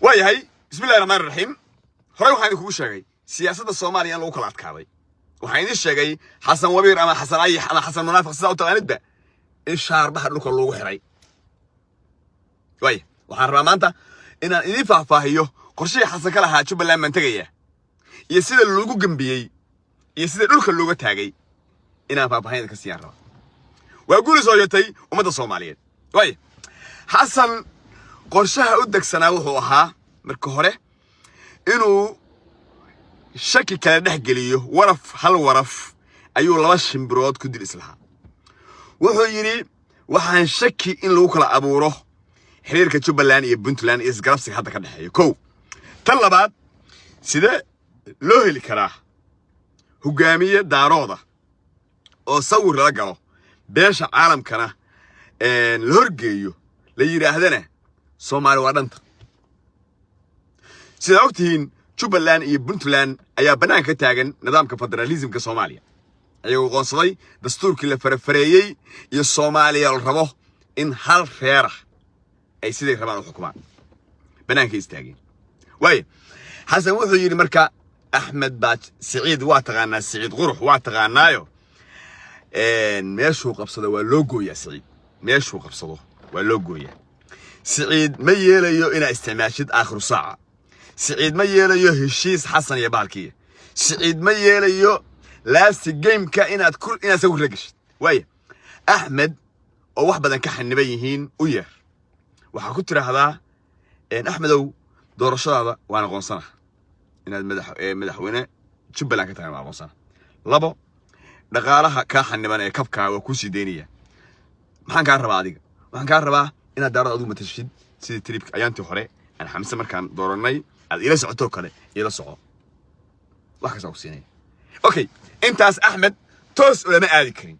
وياهي بسم الله الرحمن الرحيم. هراي waxaan ku sheegay siyaasadda Soomaaliya lagu kala adkaaday. waxaan idin sheegay Xasan Wabiir ama Xasan Ayix ama Xasan Munaafiq sida uu taqaanidba in shaarbaha dhulka loogu xiray. waxaan rabaa maanta inaan idin faahfaahiyo qorshaha Xasan kala haa Jubbaland man tagaya iyo sida loogu gambiyay iyo sida dhulka looga taagay inaan faahfaahin ka siiyaan rabo. waa guul soo yatay ummadda Soomaaliyeed. Xasan qorshaha u degsanaa wuxuu ahaa marka hore inuu shaki kala dhex geliyo hal waraf ayuu laba shimbirood ku dil islaha. wuxuu yiri waxaan shaki in lagu kala abuuro xiriirka Jubbaland iyo Puntland is garabsi hadda ka dhaxeeyo. tan labaad sida loo heli karaa hogaamiye daarooda oo sawir la galo beesha caalamkana la horgeeyo la yiraahdana Soomaali waa dhanta. sida ogtiin Jubbaland iyo Puntland ayaa banaanka taagan nidaamka federalismka Soomaaliya ayuu qoonsaday dastuurkii la farafareeyay iyo Soomaaliya la rabo in hal reer ay sidii rabaan u xukumaan banaanka istaageen. Xasan wuxuu yiri marka Axmed Baaj Saciid waa taqaanaa Saciid Qurux waa taqaanaayo meeshuu qabsado waa loo gooyaa Saciid meeshuu qabsado waa loo gooyaa. سعيد ما يلايو إنا استعماشد آخر ساعة. سعيد ما يلايو هشيس حسن يا بالكية. سعيد ما يلايو لاست جيم كائنات كل إنا سوي رقش. أحمد أو واحد بدن كحن نبيهين وياه. وحكوت هذا إن أحمد أو دور الشهادة وأنا قنصنة. إن مدحونا شو بلا كتير مع قنصنة. لبو دقالها كحن نبنا كبكة وكوسي دينية. ما هنكرر بعدين. ما هنكرر بعد. إن دارد أدو متشفيد سيد تريبك أيانتي وحري أنا حمسة مركان دورناي إلى سعته كله إلى سعة واحد سوسيني. أوكي أنت أس أحمد توس ولا ما أذكرين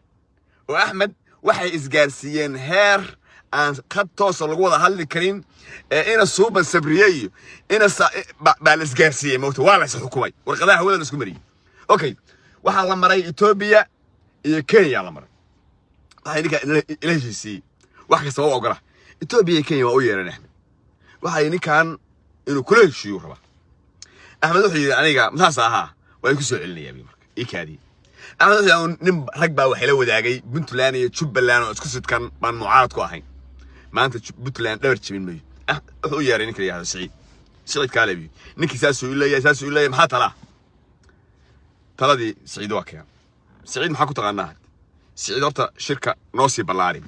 وأحمد واحد إسجارسيين هير أن قد توصل لجوده هالكرين إن الصوب السبرية إن بالإسجارسية موت ولا سحكومي والقضاء هو النسكمري. أوكي واحد لما رأي إثيوبيا كينيا لما رأي هاي إلى جيسي واحد سوى وقرأ إثيوبيا كينيا وأويرنا أحمد وحيني كان إنه كل شيء يهرب. أحمد وحيد أنا جا مثلا ويكسر علني يا بيمرك إيكادي. أحمد وحيد نم ركبة وحلو داعي بنتلاني تشوبلان وتكسر كان من معارض كواهين. ما أنت بنتلان لا تشمين مي. ويرني كذي هذا سعيد. سعيد كالبي. نكى ساسو إلا محط له. ترى دي سعيد واقع. سعيد محكو تغناه. سعيد أرتا شركة نوسي بلاري.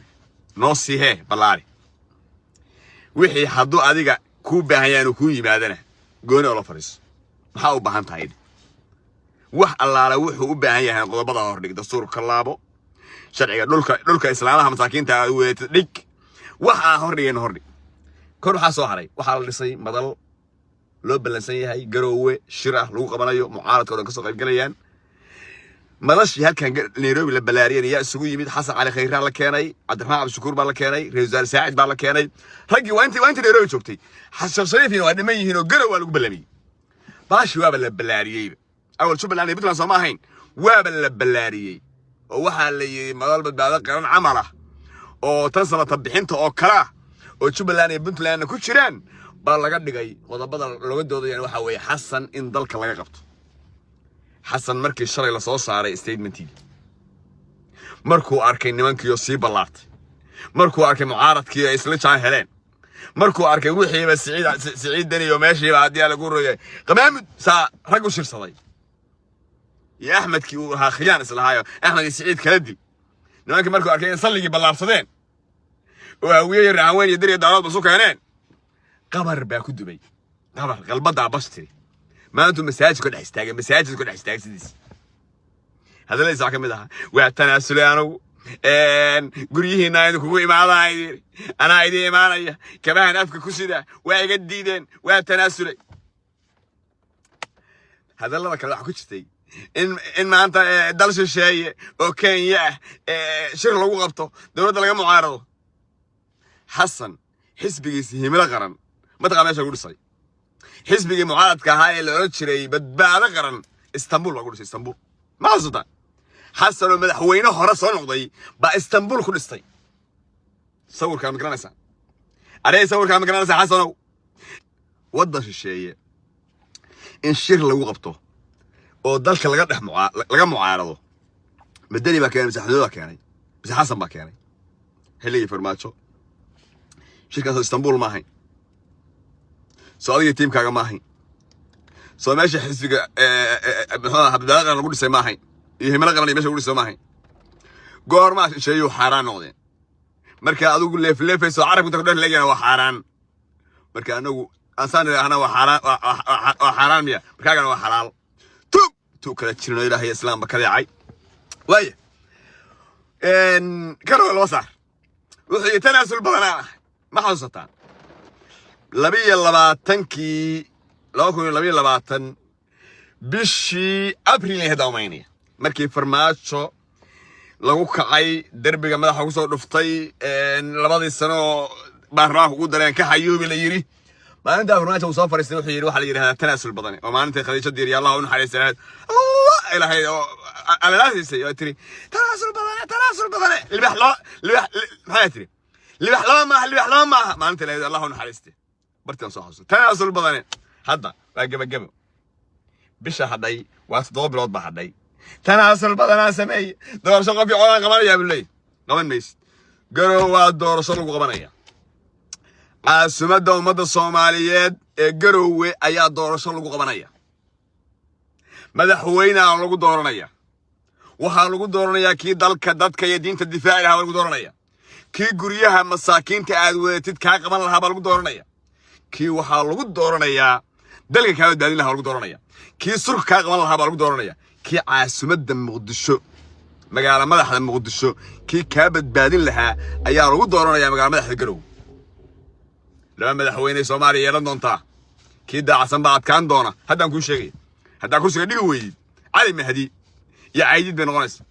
نوسي هي بلاري. wixii haduu adiga ku baahan ku yimaadana gooni oo fariis waxa u baahan tahay wax allaala wuxuu u baahan yahay qodobada hor dhig dastuurka laabo sharciga dhulka islaamaha masaakiinta ay weeyt dhig waxa hor dhig kor waxa soo haray waxa la dhisay madal loo balansan yahay garoowe shirah lagu qabanayo mucaaradka oo ka soo qayb galayaan مدش هالكان نيروبي للبلاريين يا سوي يمد حسن على خيران لكاني عبد الرحمن عبد الشكور بالكاني ريزال ساعد بالكاني رجي وانت نيروبي شوفتي حسن صريفين وأنا ما يهينوا جروا ولا قبلني باش وابل البلاريين أول شو بلاني بيطلع سماهين وابل البلاريين وواحد اللي مطالب بعد قرن عمله أو تصل طبيحنته أو كراه وشو بلاني بنت لأنه كل شيران بالله قد جاي وضبط لو قدوا يعني وحوي حسن إن ضل كلا يقبط حسن مركي الشرعي لا سو ساري ستيتمنتي markuu arkay nimankii sii balaartay markuu arkay mucaaradkii ay isla jaan heleen markuu arkay wixiiba Saciid daniyo meeshii baadiya lagu roogay qamaamid sa rag u shirsaday ya Axmedkii uu ahaa khiyaan islaahayo Axmed iyo Saciid kala dil nimankii markuu arkay in salligii balaarsadeen oo hawiyay raaween iyo dariyo daarad basu keeneen qabar baa ku dubay qabar qalbada bastiri ما أنتم مساجد كل حستاج مساجد كل حستاج سديس هذا اللي يساعد كمدها واتناسل أنا قريه هنا يدكوا إمارة عيدي أنا عيدي إمارة كمان أفك كسيدة وجديدين واتناسل هذا اللي بكره حكيتي إن ما أنت درس الشيء أوكي يا شر لو غبطه دولة اللي جمعوا عارضه حسن حسبي سهم الغرام ما تقام يشغل الصي حزبي معارض هاي اللي أشري بدبع قرن اسطنبول أقول شيء اسطنبول ما أصدق حسن المدحوينه هرسان وضي باسطنبول كل استي صور كام مكان أنا صور كام مكان حسنو waddan shisheeye in shir lagu qabto oo dalka laga mucaarado madani baa keenay mise xanuun baa keenay mise xasan baa keenay xilligii farmaajo shirkaas Istanbul ma ahayn soo adiga tiimkaaga ma ahayn soo meesha xisbiga habdaaqa lagu dhisay ma ahayn iyo himilo qaran meesha lagu dhisay ma ahayn goorma shisheeyo xaraan noqdeen marka adigu leefayso carabka inta ku dhan leeyana waa xaraan marka anagu asaan ana waa xaraan miya markaagana waa xalaal tu kala jirno ilaahay islaam ba ka dhacay waaye karo loo saar wixii tanaasul badanaa ma xasuusataan 2022 bishii Abriil ee daawaynaya markii farmaajo lagu kacay darbiga madaxa ugu soo dhuftay labadii sano baarraah ugu dareen ka hayuubi la yiri maalinta farmaajo uu soo fariistay wuxuu yiri waxa la yiraahdaa tanaasul badan oo maalinta Khadiija diir ya Allah u naxariisanaad Allah ilaahay alalaasay oo tiri tanaasul badan libax maxay tiri libax lama maalinta ilaahay Allah u naxariistay bartan soo xasuus tanaasul badan hadda waa gabagabo bisha haday waa 7 bilood ba haday tanaasul badan sameey doorasho qof iyo qabanaya bilay qaban meys garow waa doorasho lagu qabanaya caasimadda ummadda Soomaaliyeed ee Garowe ayaa doorasho lagu qabanaya madaxweynaha lagu dooranaya waxa lagu dooranaya kii dalka dadka iyo diinta difaaciga lagu dooranaya kii guryaha masaakiinta aad weetid ka qaban lahaa lagu dooranaya kii waxa lagu dooranaya dalka ka daadin lahaa lagu dooranaya kii surka ka qaban lahaa lagu dooranaya kii caasimadda Muqdisho magaala madaxda Muqdisho kii ka badbaadin lahaa ayaa lagu dooranaya magaala madaxda Garowe lama madaxweyne Soomaaliya yeelan doonta kii daacsan baad kaan doona haddaan ku sheegay haddaan ku sheegay weeyid cali mahdi ya caydid bay noqonaysaa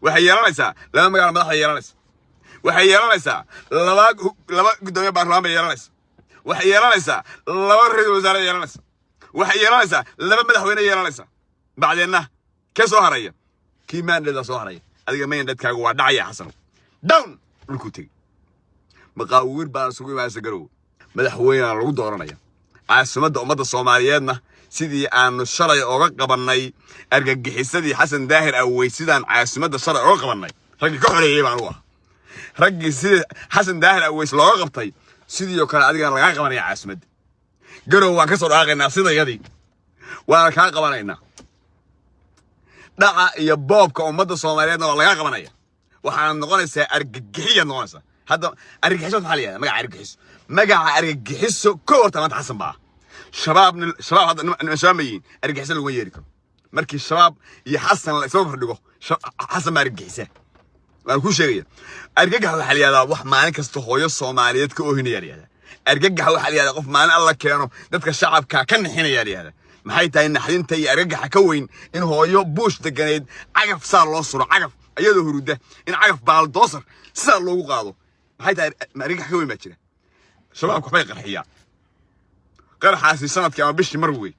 waxay yeelanaysaa lama magaala madaxda yeelanaysaa waxay yeelanaysaa laba gudoomiye baarlamaanka yeelanaysaa waxay yeelanaysaa laba ra'iisul wasaare yeelanaysaa waxay yeelanaysaa laba madaxweyne yeelanaysaa bacdeenna ka soo haraya kii maandada soo haraya adiga maandadkaagu waa dhacaya xasan down dhulku tagi maqaawir baa sugu imaanaysa Garowe madaxweynaha lagu dooranaya caasimadda ummadda Soomaaliyeedna sidii aanu shalay uga qabanay argagixisadii Xasan Daahir Aweys sidaan caasimadda shalay uga qabanay raggi ka xoreeyay baan u ah raggi sidii Xasan Daahir Aweys looga qabtay sidii kale adiga laga qabanaya caasimadda Garowe waan ka soo dhaaqaynaa sidayadii waan ka qabanaynaa dhaca iyo boobka ummadda Soomaaliyeedna waa laga qabanaya waxaan noqonaysaa argagixiya noqonaysaa هذا أرجعيسو محلية مجا أرجعيسو كورتا ما تحسن بقى شباب هذا نشاميين أرجعيسو اللي ويركم مركي الشباب يحسن الأسباب فرقه حسن ما أرجعيسه ما كل شيء أرجعها محلية هذا وح معناه كاستخوي الصوماليات كأهني يا هذا أرجعها محلية هذا قف معناه الله كانوا ذاتك الشعب كان حين يا هذا ما حيتا إن حين تي أرجعها كوين إن هو يبوش تجند عقف صار لصر عقف أيده هروده إن عقف بالدوسر صار له قاضو حيث مريح حكومي ما جرى شباب كفاية قرحية قرحاسي سنة كما بيش مروي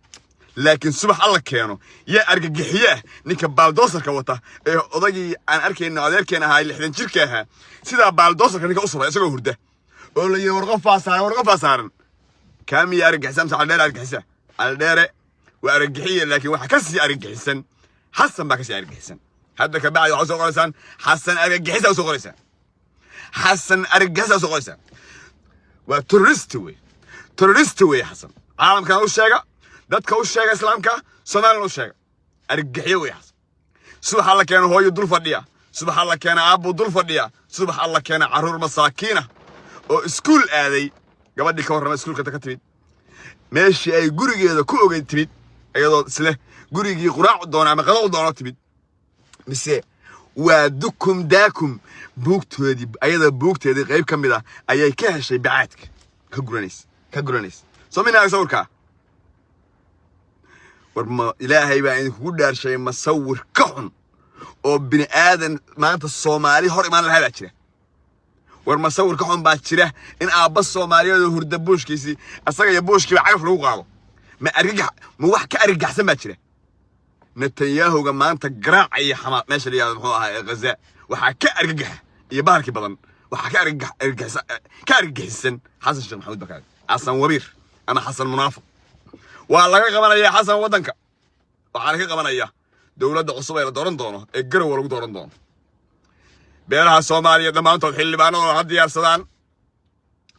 لكن سبح الله كانوا يا أرجحية نك بالدوسر كوتا أضاجي أنا أركي إنه أدرك أنا هاي اللي حدين شركها سيدا بالدوسر كان أسرة يسوي هرده ولا يورغف فاسار كم يرجع سمس على الدار أرجع على الدار وأرجحية لكن وحكسي أرجع سن حسن بكسي أرجع سن هذا كبعد عصو غرسان حسن أرجع حسن عصو غرسان حسن أرجعها سوقيسا وتورستوي حسن عالم كان وشجع دت كوشجع إسلام كا سنان وشجع أرجعيه ويحسن سبحان الله كان هو يدل فديا سبحان الله كان أبو دل فديا سبحان الله كان عرور مساكينه وسكول هذه قبل دي كورة سكول كتكتبيد ماشي أي جوري هذا كله جتبيد أيضا سله جوري قراء دونا ما قراء دونا تبيد بس ودكم داكم بوقتودي أيضا بوقتودي غيب كميدا أيها كهشي بعاتك كجرانيس سمينا أصور كا ورما إلهي بقى إنك ودار شيء مصور كحن أو بني آدم ما أنت الصومالي هور إيمان لهذا كده ورما صور كحن بعد كده إن أبى الصومالي هذا هور دبوش كيسي أصلا يبوش كي عارف لو قالوا ما أرجع مو واحد كأرجع سمع كده نتنياهو جماعة تجرع أي حماة ماشي اللي هذا غزاء وحكأرجع يبارك بدن وحكأرجع كأرجع السن حسن الشيخ محمود بكاري أصلا وبير أما حسن منافق والله قبنا يا حسن ودنك وعليك قبنا يا دولة عصبة إلى دورن دونه الجرو ولا دورن دون بينها الصومالية دمان تحل بانو هدي يا سودان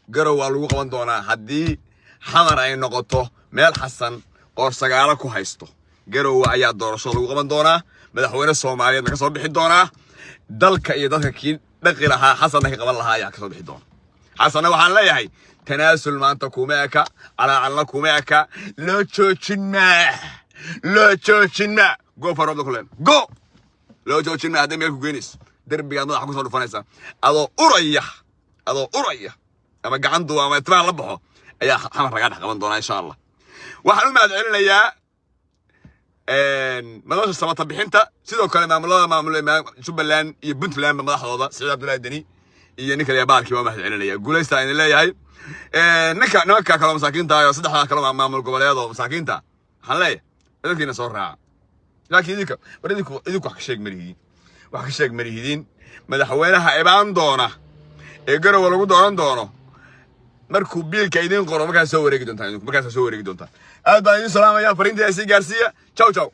جرو ولا قبنا دونا هدي حمر أي نقطة مال حسن قرصة كوهايستو جرو وعيا دور شغل قبنا دونا مدحوين الصومالية نكسب بحد دونا دلك إيه دلك كين دقيلها حسن هي قبل لها يا كسب بحد دون حسن وحنا لا يهي تناسل ما أنت كوميكا على كوميكا لا تشوشنا جو فرام دخلين جو لا تشوشنا هذا ميكو جينيس دربي عندنا حكوا صار فنيسا هذا أريح أما قعندو أما يتبع ربحه يا حمر رجعنا كمان دونا إن شاء الله وحنا ما أدعينا يا ما نوصل سما طبيحنتا سيدو كلام معمول شبلان يبنت لان بمدح هذا سعيد عبد الله الدني ينك يا بالك ما أدعينا يا قول إيش تاني لا يا نكا كلام مساكين تا يا صدق كلام معمول قبليات ومساكين تا حلاية لكن نصور رع لكن إذا وحكي مريهين مدحوينها إبان دونا إجروا ولا قدران دونا مركوب بيل كايدين قرب ما كان سوى ريك دونتا أبدا السلام يا فريندي أسي غارسيا تشاو